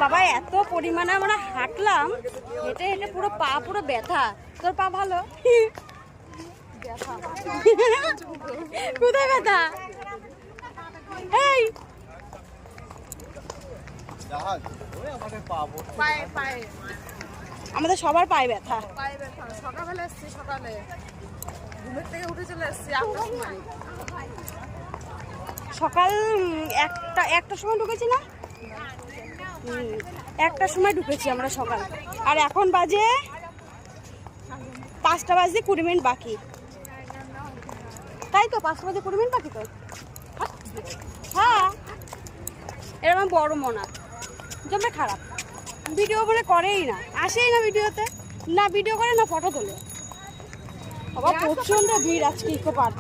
বাবা এত পরিমাণে আমরা হাঁটলাম, হেঁটে হেঁটে পুরো পা পুরো ব্যথা। তোর পা ভালো? কোথায় ব্যথা? এই আমাদের সবার পায়ে ব্যথা। সকালে এসছি, সকালে ঘুমের থেকে উঠে চলে এসছি সকাল একটা সময় ঢুকেছি না? একটার সময় ঢুকেছি আমরা সকাল। আর এখন বাজে 5টা বাজে 20 মিনিট বাকি। তাই তো 5টা বাজে 20 মিনিট বাকি তো। হ্যাঁ এরকম বড় মনা জমে খারাপ। ভিডিও বলে করেই না, আসেই না ভিডিওতে, না ভিডিও করে না ফটো তোলে। আবার প্রচন্ড ভিড় আজকে ইকো পার্ক।